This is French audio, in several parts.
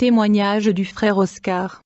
Témoignage du frère Oscar.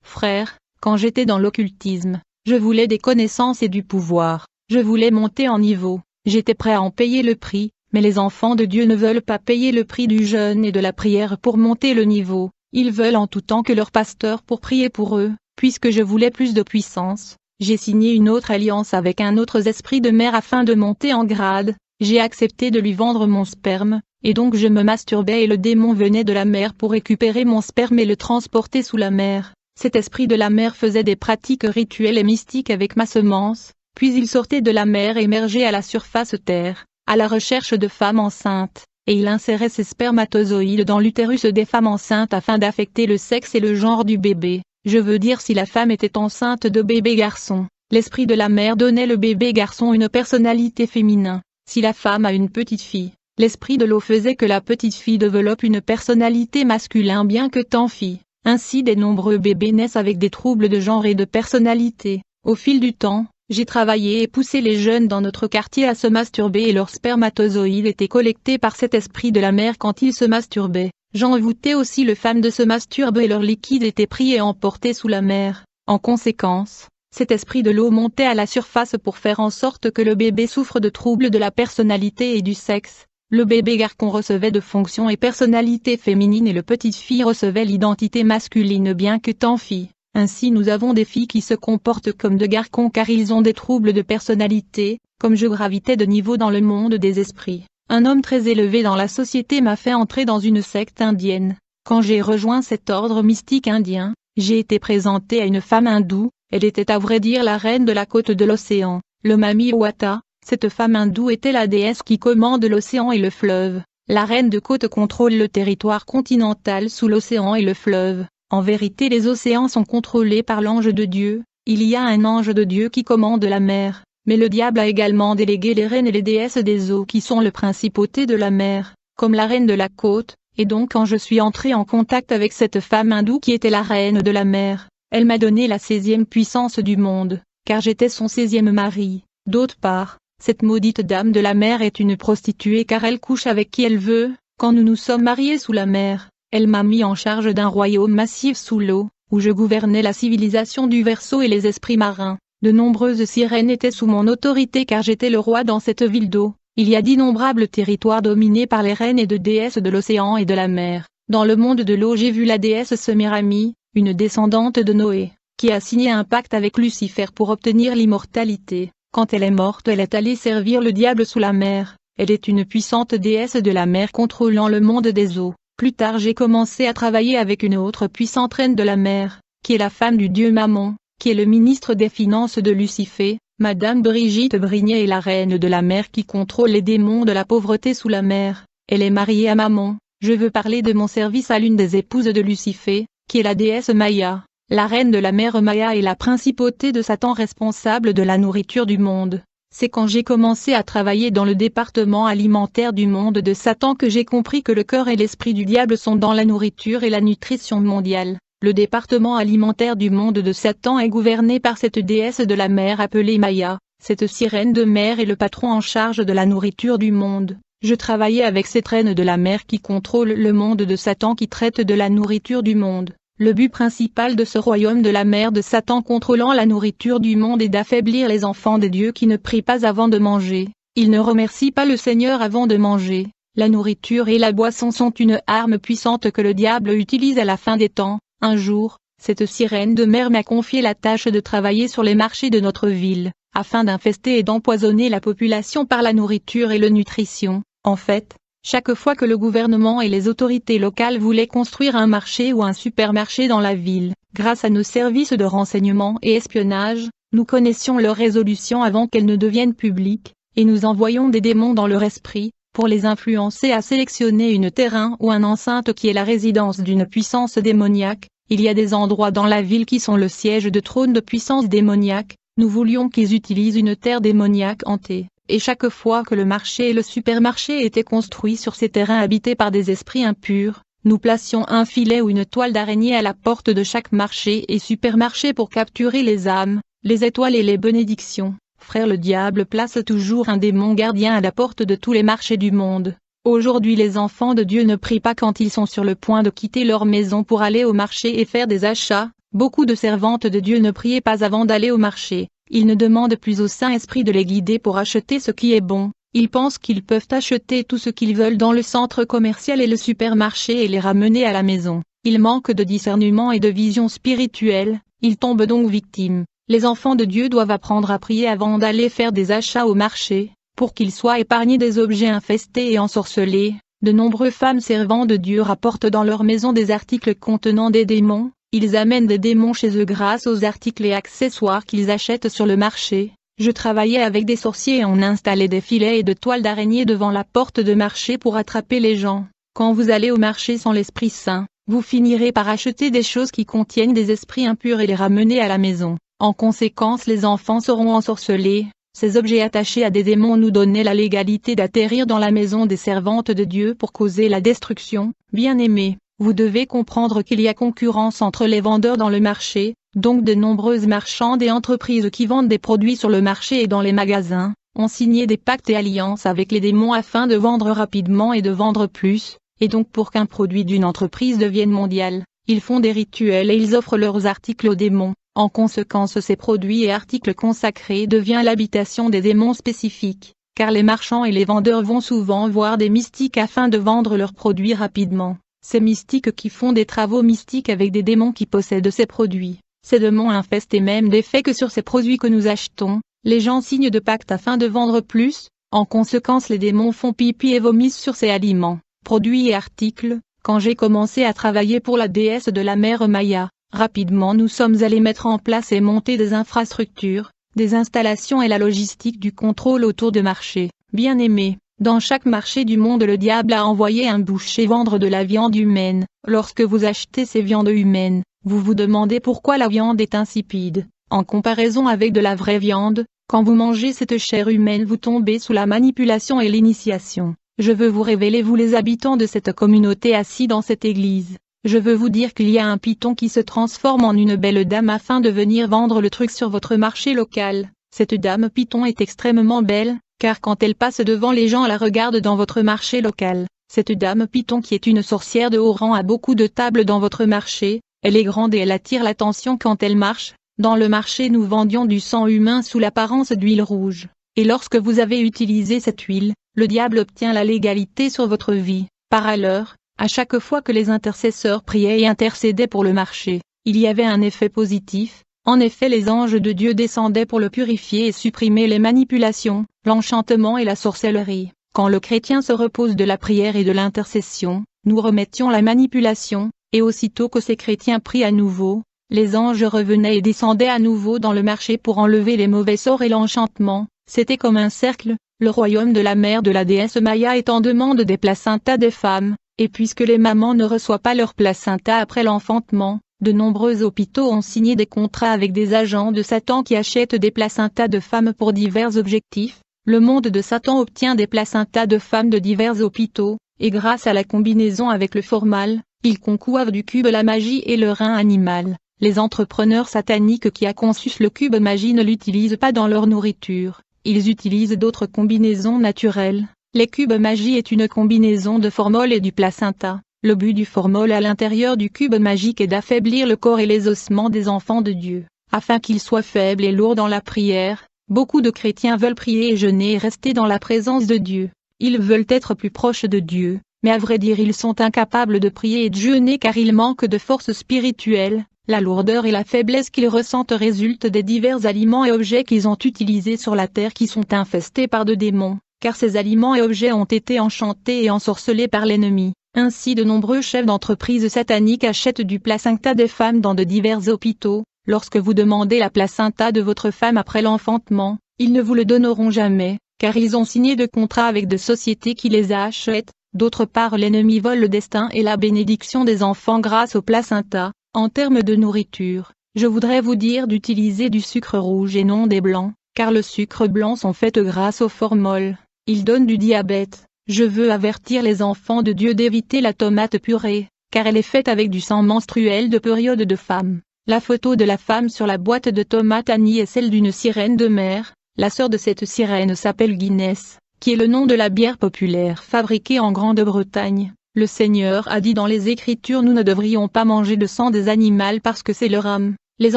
Frère, quand j'étais dans l'occultisme, je voulais des connaissances et du pouvoir, je voulais monter en niveau, j'étais prêt à en payer le prix, mais les enfants de Dieu ne veulent pas payer le prix du jeûne et de la prière pour monter le niveau, ils veulent en tout temps que leur pasteur pour prier pour eux, puisque je voulais plus de puissance, j'ai signé une autre alliance avec un autre esprit de mer afin de monter en grade, j'ai accepté de lui vendre mon sperme, et donc je me masturbais et le démon venait de la mer pour récupérer mon sperme et le transporter sous la mer. Cet esprit de la mer faisait des pratiques rituelles et mystiques avec ma semence, puis il sortait de la mer et émergeait à la surface terre, à la recherche de femmes enceintes, et il insérait ses spermatozoïdes dans l'utérus des femmes enceintes afin d'affecter le sexe et le genre du bébé. Je veux dire si la femme était enceinte de bébé garçon, l'esprit de la mer donnait le bébé garçon une personnalité féminin. Si la femme a une petite fille, l'esprit de l'eau faisait que la petite fille développe une personnalité masculine bien que tant fille. Ainsi des nombreux bébés naissent avec des troubles de genre et de personnalité. Au fil du temps, j'ai travaillé et poussé les jeunes dans notre quartier à se masturber et leurs spermatozoïdes étaient collectés par cet esprit de la mer quand ils se masturbaient. J'envoûtais aussi les femmes de se masturber et leur liquide était pris et emporté sous la mer. En conséquence, cet esprit de l'eau montait à la surface pour faire en sorte que le bébé souffre de troubles de la personnalité et du sexe. Le bébé garçon recevait de fonctions et personnalités féminines et le petite fille recevait l'identité masculine bien que tant fille. Ainsi nous avons des filles qui se comportent comme de garçons car ils ont des troubles de personnalité. Comme je gravitais de niveau dans le monde des esprits, un homme très élevé dans la société m'a fait entrer dans une secte indienne. Quand j'ai rejoint cet ordre mystique indien, j'ai été présenté à une femme hindoue, elle était à vrai dire la reine de la côte de l'océan, le Mami Wata. Cette femme hindoue était la déesse qui commande l'océan et le fleuve. La reine de côte contrôle le territoire continental sous l'océan et le fleuve. En vérité les océans sont contrôlés par l'ange de Dieu, il y a un ange de Dieu qui commande la mer, mais le diable a également délégué les reines et les déesses des eaux qui sont le principauté de la mer, comme la reine de la côte, et donc quand je suis entré en contact avec cette femme hindoue qui était la reine de la mer, elle m'a donné la 16e puissance du monde, car j'étais son 16e mari. D'autre part, cette maudite dame de la mer est une prostituée car elle couche avec qui elle veut. Quand nous nous sommes mariés sous la mer, elle m'a mis en charge d'un royaume massif sous l'eau, où je gouvernais la civilisation du Verseau et les esprits marins. De nombreuses sirènes étaient sous mon autorité car j'étais le roi dans cette ville d'eau. Il y a d'innombrables territoires dominés par les reines et de déesses de l'océan et de la mer. Dans le monde de l'eau j'ai vu la déesse Semiramis, une descendante de Noé, qui a signé un pacte avec Lucifer pour obtenir l'immortalité. Quand elle est morte elle est allée servir le diable sous la mer, elle est une puissante déesse de la mer contrôlant le monde des eaux. Plus tard j'ai commencé à travailler avec une autre puissante reine de la mer, qui est la femme du dieu Mammon, qui est le ministre des finances de Lucifer. Madame Brigitte Brignet est la reine de la mer qui contrôle les démons de la pauvreté sous la mer, elle est mariée à Mammon. Je veux parler de mon service à l'une des épouses de Lucifer, qui est la déesse Maya. La reine de la mer Maya est la principauté de Satan responsable de la nourriture du monde. C'est quand j'ai commencé à travailler dans le département alimentaire du monde de Satan que j'ai compris que le cœur et l'esprit du diable sont dans la nourriture et la nutrition mondiale. Le département alimentaire du monde de Satan est gouverné par cette déesse de la mer appelée Maya. Cette sirène de mer est le patron en charge de la nourriture du monde. Je travaillais avec cette reine de la mer qui contrôle le monde de Satan qui traite de la nourriture du monde. Le but principal de ce royaume de la mer de Satan contrôlant la nourriture du monde est d'affaiblir les enfants de Dieu qui ne prient pas avant de manger. Ils ne remercient pas le Seigneur avant de manger. La nourriture et la boisson sont une arme puissante que le diable utilise à la fin des temps. Un jour, cette sirène de mer m'a confié la tâche de travailler sur les marchés de notre ville, afin d'infester et d'empoisonner la population par la nourriture et la nutrition. En fait, chaque fois que le gouvernement et les autorités locales voulaient construire un marché ou un supermarché dans la ville, grâce à nos services de renseignement et espionnage, nous connaissions leurs résolutions avant qu'elles ne deviennent publiques, et nous envoyions des démons dans leur esprit, pour les influencer à sélectionner une terrain ou une enceinte qui est la résidence d'une puissance démoniaque. Il y a des endroits dans la ville qui sont le siège de trône de puissance démoniaque, nous voulions qu'ils utilisent une terre démoniaque hantée. Et chaque fois que le marché et le supermarché étaient construits sur ces terrains habités par des esprits impurs, nous placions un filet ou une toile d'araignée à la porte de chaque marché et supermarché pour capturer les âmes, les étoiles et les bénédictions. Frère, le diable place toujours un démon gardien à la porte de tous les marchés du monde. Aujourd'hui les enfants de Dieu ne prient pas quand ils sont sur le point de quitter leur maison pour aller au marché et faire des achats. Beaucoup de servantes de Dieu ne priaient pas avant d'aller au marché. Ils ne demandent plus au Saint-Esprit de les guider pour acheter ce qui est bon. Ils pensent qu'ils peuvent acheter tout ce qu'ils veulent dans le centre commercial et le supermarché et les ramener à la maison. Ils manquent de discernement et de vision spirituelle, ils tombent donc victimes. Les enfants de Dieu doivent apprendre à prier avant d'aller faire des achats au marché, pour qu'ils soient épargnés des objets infestés et ensorcelés. De nombreuses femmes servantes de Dieu rapportent dans leur maison des articles contenant des démons. Ils amènent des démons chez eux grâce aux articles et accessoires qu'ils achètent sur le marché. Je travaillais avec des sorciers et on installait des filets et de toiles d'araignée devant la porte de marché pour attraper les gens. Quand vous allez au marché sans l'Esprit Saint, vous finirez par acheter des choses qui contiennent des esprits impurs et les ramener à la maison. En conséquence, les enfants seront ensorcelés. Ces objets attachés à des démons nous donnaient la légalité d'atterrir dans la maison des servantes de Dieu pour causer la destruction. Bien-aimés, vous devez comprendre qu'il y a concurrence entre les vendeurs dans le marché, donc de nombreuses marchandes et entreprises qui vendent des produits sur le marché et dans les magasins, ont signé des pactes et alliances avec les démons afin de vendre rapidement et de vendre plus, et donc pour qu'un produit d'une entreprise devienne mondial, ils font des rituels et ils offrent leurs articles aux démons. En conséquence, ces produits et articles consacrés deviennent l'habitation des démons spécifiques, car les marchands et les vendeurs vont souvent voir des mystiques afin de vendre leurs produits rapidement. Ces mystiques qui font des travaux mystiques avec des démons qui possèdent ces produits. Ces démons infestent et même des faits que sur ces produits que nous achetons, les gens signent de pactes afin de vendre plus. En conséquence, les démons font pipi et vomissent sur ces aliments, produits et articles. Quand j'ai commencé à travailler pour la déesse de la mer Maya, rapidement nous sommes allés mettre en place et monter des infrastructures, des installations et la logistique du contrôle autour de marchés. Bien-aimés, dans chaque marché du monde le diable a envoyé un boucher vendre de la viande humaine. Lorsque vous achetez ces viandes humaines, vous vous demandez pourquoi la viande est insipide, en comparaison avec de la vraie viande. Quand vous mangez cette chair humaine vous tombez sous la manipulation et l'initiation. Je veux vous révéler, vous les habitants de cette communauté assis dans cette église. Je veux vous dire qu'il y a un python qui se transforme en une belle dame afin de venir vendre le truc sur votre marché local. Cette dame python est extrêmement belle, car quand elle passe devant les gens la regardent dans votre marché local. Cette dame python qui est une sorcière de haut rang a beaucoup de tables dans votre marché, elle est grande et elle attire l'attention quand elle marche. Dans le marché nous vendions du sang humain sous l'apparence d'huile rouge. Et lorsque vous avez utilisé cette huile, le diable obtient la légalité sur votre vie. Par ailleurs, à chaque fois que les intercesseurs priaient et intercédaient pour le marché, il y avait un effet positif. En effet, les anges de Dieu descendaient pour le purifier et supprimer les manipulations, l'enchantement et la sorcellerie. Quand le chrétien se repose de la prière et de l'intercession, nous remettions la manipulation, et aussitôt que ces chrétiens prient à nouveau, les anges revenaient et descendaient à nouveau dans le marché pour enlever les mauvais sorts et l'enchantement. C'était comme un cercle. Le royaume de la mère de la déesse Maya est en demande des placentas des femmes, et puisque les mamans ne reçoivent pas leur placenta après l'enfantement, de nombreux hôpitaux ont signé des contrats avec des agents de Satan qui achètent des placentas de femmes pour divers objectifs. Le monde de Satan obtient des placentas de femmes de divers hôpitaux, et grâce à la combinaison avec le formal, ils concourent du cube la magie et le rein animal. Les entrepreneurs sataniques qui a conçu le cube magie ne l'utilisent pas dans leur nourriture, ils utilisent d'autres combinaisons naturelles. Les cubes magie est une combinaison de formol et du placenta. Le but du formol à l'intérieur du cube magique est d'affaiblir le corps et les ossements des enfants de Dieu, afin qu'ils soient faibles et lourds dans la prière. Beaucoup de chrétiens veulent prier et jeûner et rester dans la présence de Dieu. Ils veulent être plus proches de Dieu, mais à vrai dire ils sont incapables de prier et de jeûner car ils manquent de force spirituelle. La lourdeur et la faiblesse qu'ils ressentent résultent des divers aliments et objets qu'ils ont utilisés sur la terre qui sont infestés par de démons, car ces aliments et objets ont été enchantés et ensorcelés par l'ennemi. Ainsi de nombreux chefs d'entreprise sataniques achètent du placenta des femmes dans de divers hôpitaux. Lorsque vous demandez la placenta de votre femme après l'enfantement, ils ne vous le donneront jamais, car ils ont signé de contrats avec de sociétés qui les achètent. D'autre part, l'ennemi vole le destin et la bénédiction des enfants grâce au placenta. En termes de nourriture, je voudrais vous dire d'utiliser du sucre rouge et non des blancs, car le sucre blanc sont faits grâce au formol. Il donne du diabète. Je veux avertir les enfants de Dieu d'éviter la tomate purée, car elle est faite avec du sang menstruel de période de femme. La photo de la femme sur la boîte de tomates Annie est celle d'une sirène de mer. La sœur de cette sirène s'appelle Guinness. qui est le nom de la bière populaire fabriquée en Grande-Bretagne. Le Seigneur a dit dans les Écritures: nous ne devrions pas manger de sang des animaux parce que c'est leur âme. Les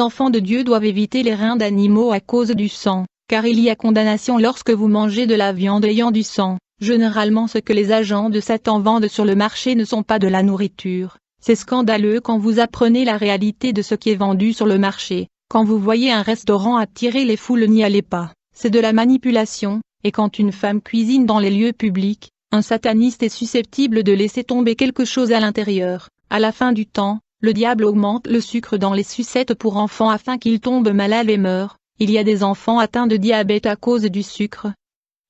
enfants de Dieu doivent éviter les reins d'animaux à cause du sang, car il y a condamnation lorsque vous mangez de la viande ayant du sang. Généralement ce que les agents de Satan vendent sur le marché ne sont pas de la nourriture. C'est scandaleux quand vous apprenez la réalité de ce qui est vendu sur le marché. Quand vous voyez un restaurant attirer les foules, n'y allez pas. C'est de la manipulation, et quand une femme cuisine dans les lieux publics, un sataniste est susceptible de laisser tomber quelque chose à l'intérieur. À la fin du temps, le diable augmente le sucre dans les sucettes pour enfants afin qu'ils tombent malades et meurent. Il y a des enfants atteints de diabète à cause du sucre.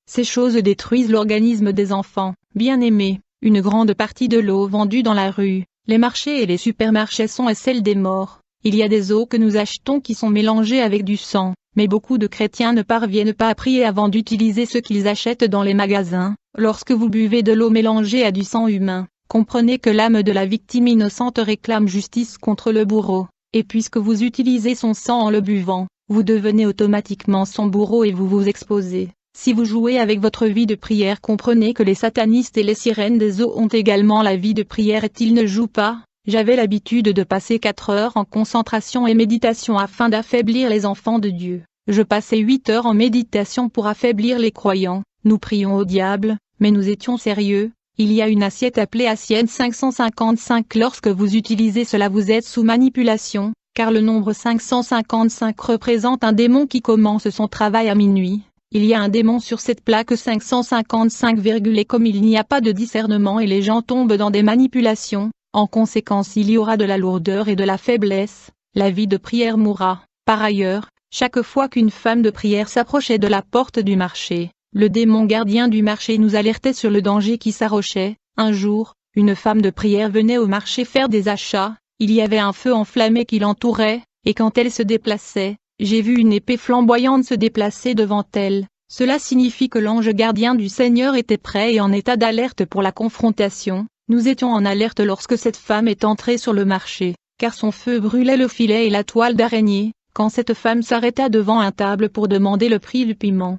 Ces choses détruisent l'organisme des enfants. Bien-aimés, une grande partie de l'eau vendue dans la rue, les marchés et les supermarchés sont celle des morts. Il y a des eaux que nous achetons qui sont mélangées avec du sang, mais beaucoup de chrétiens ne parviennent pas à prier avant d'utiliser ce qu'ils achètent dans les magasins. Lorsque vous buvez de l'eau mélangée à du sang humain, comprenez que l'âme de la victime innocente réclame justice contre le bourreau, et puisque vous utilisez son sang en le buvant, vous devenez automatiquement son bourreau et vous vous exposez. Si vous jouez avec votre vie de prière, comprenez que les satanistes et les sirènes des eaux ont également la vie de prière et ils ne jouent pas. J'avais l'habitude de passer 4 heures en concentration et méditation afin d'affaiblir les enfants de Dieu. Je passais 8 heures en méditation pour affaiblir les croyants. Nous prions au diable, mais nous étions sérieux. Il y a une assiette appelée assiette 555. Lorsque vous utilisez cela, vous êtes sous manipulation, car le nombre 555 représente un démon qui commence son travail à minuit. Il y a un démon sur cette plaque 555, et comme il n'y a pas de discernement et les gens tombent dans des manipulations, en conséquence il y aura de la lourdeur et de la faiblesse, la vie de prière mourra. Par ailleurs, chaque fois qu'une femme de prière s'approchait de la porte du marché, le démon gardien du marché nous alertait sur le danger qui s'approchait. Un jour, une femme de prière venait au marché faire des achats, il y avait un feu enflammé qui l'entourait, et quand elle se déplaçait, j'ai vu une épée flamboyante se déplacer devant elle. Cela signifie que l'ange gardien du Seigneur était prêt et en état d'alerte pour la confrontation. Nous étions en alerte lorsque cette femme est entrée sur le marché, car son feu brûlait le filet et la toile d'araignée, quand cette femme s'arrêta devant une table pour demander le prix du piment.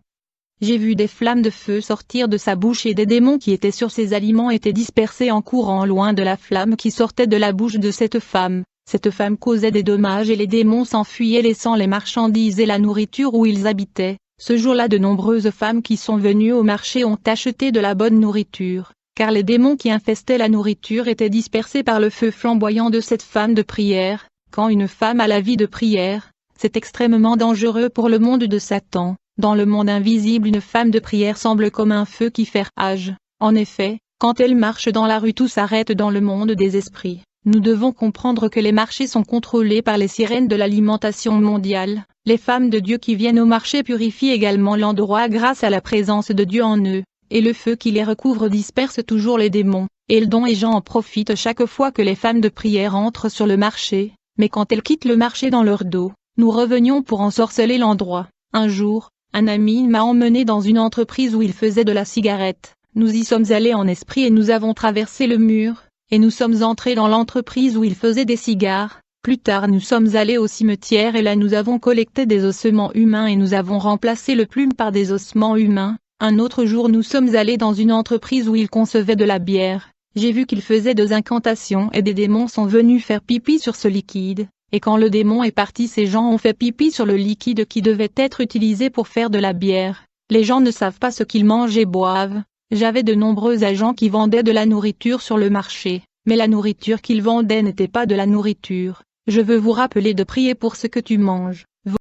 J'ai vu des flammes de feu sortir de sa bouche et des démons qui étaient sur ses aliments étaient dispersés en courant loin de la flamme qui sortait de la bouche de cette femme. Cette femme causait des dommages et les démons s'enfuyaient laissant les marchandises et la nourriture où ils habitaient. Ce jour-là, de nombreuses femmes qui sont venues au marché ont acheté de la bonne nourriture, car les démons qui infestaient la nourriture étaient dispersés par le feu flamboyant de cette femme de prière. Quand une femme a la vie de prière, c'est extrêmement dangereux pour le monde de Satan. Dans le monde invisible, une femme de prière semble comme un feu qui fait rage. En effet, quand elle marche dans la rue, tout s'arrête dans le monde des esprits. Nous devons comprendre que les marchés sont contrôlés par les sirènes de l'alimentation mondiale. Les femmes de Dieu qui viennent au marché purifient également l'endroit grâce à la présence de Dieu en eux, et le feu qui les recouvre disperse toujours les démons. Eldon et Jean en profitent chaque fois que les femmes de prière entrent sur le marché, mais quand elles quittent le marché dans leur dos, nous revenions pour ensorceler l'endroit. Un jour, un ami m'a emmené dans une entreprise où il faisait de la cigarette. Nous y sommes allés en esprit et nous avons traversé le mur, et nous sommes entrés dans l'entreprise où il faisait des cigares. Plus tard nous sommes allés au cimetière et là nous avons collecté des ossements humains et nous avons remplacé le plume par des ossements humains. Un autre jour nous sommes allés dans une entreprise où il concevait de la bière. J'ai vu qu'il faisait des incantations et des démons sont venus faire pipi sur ce liquide. Et quand le démon est parti, ces gens ont fait pipi sur le liquide qui devait être utilisé pour faire de la bière. Les gens ne savent pas ce qu'ils mangent et boivent. J'avais de nombreux agents qui vendaient de la nourriture sur le marché, mais la nourriture qu'ils vendaient n'était pas de la nourriture. Je veux vous rappeler de prier pour ce que tu manges.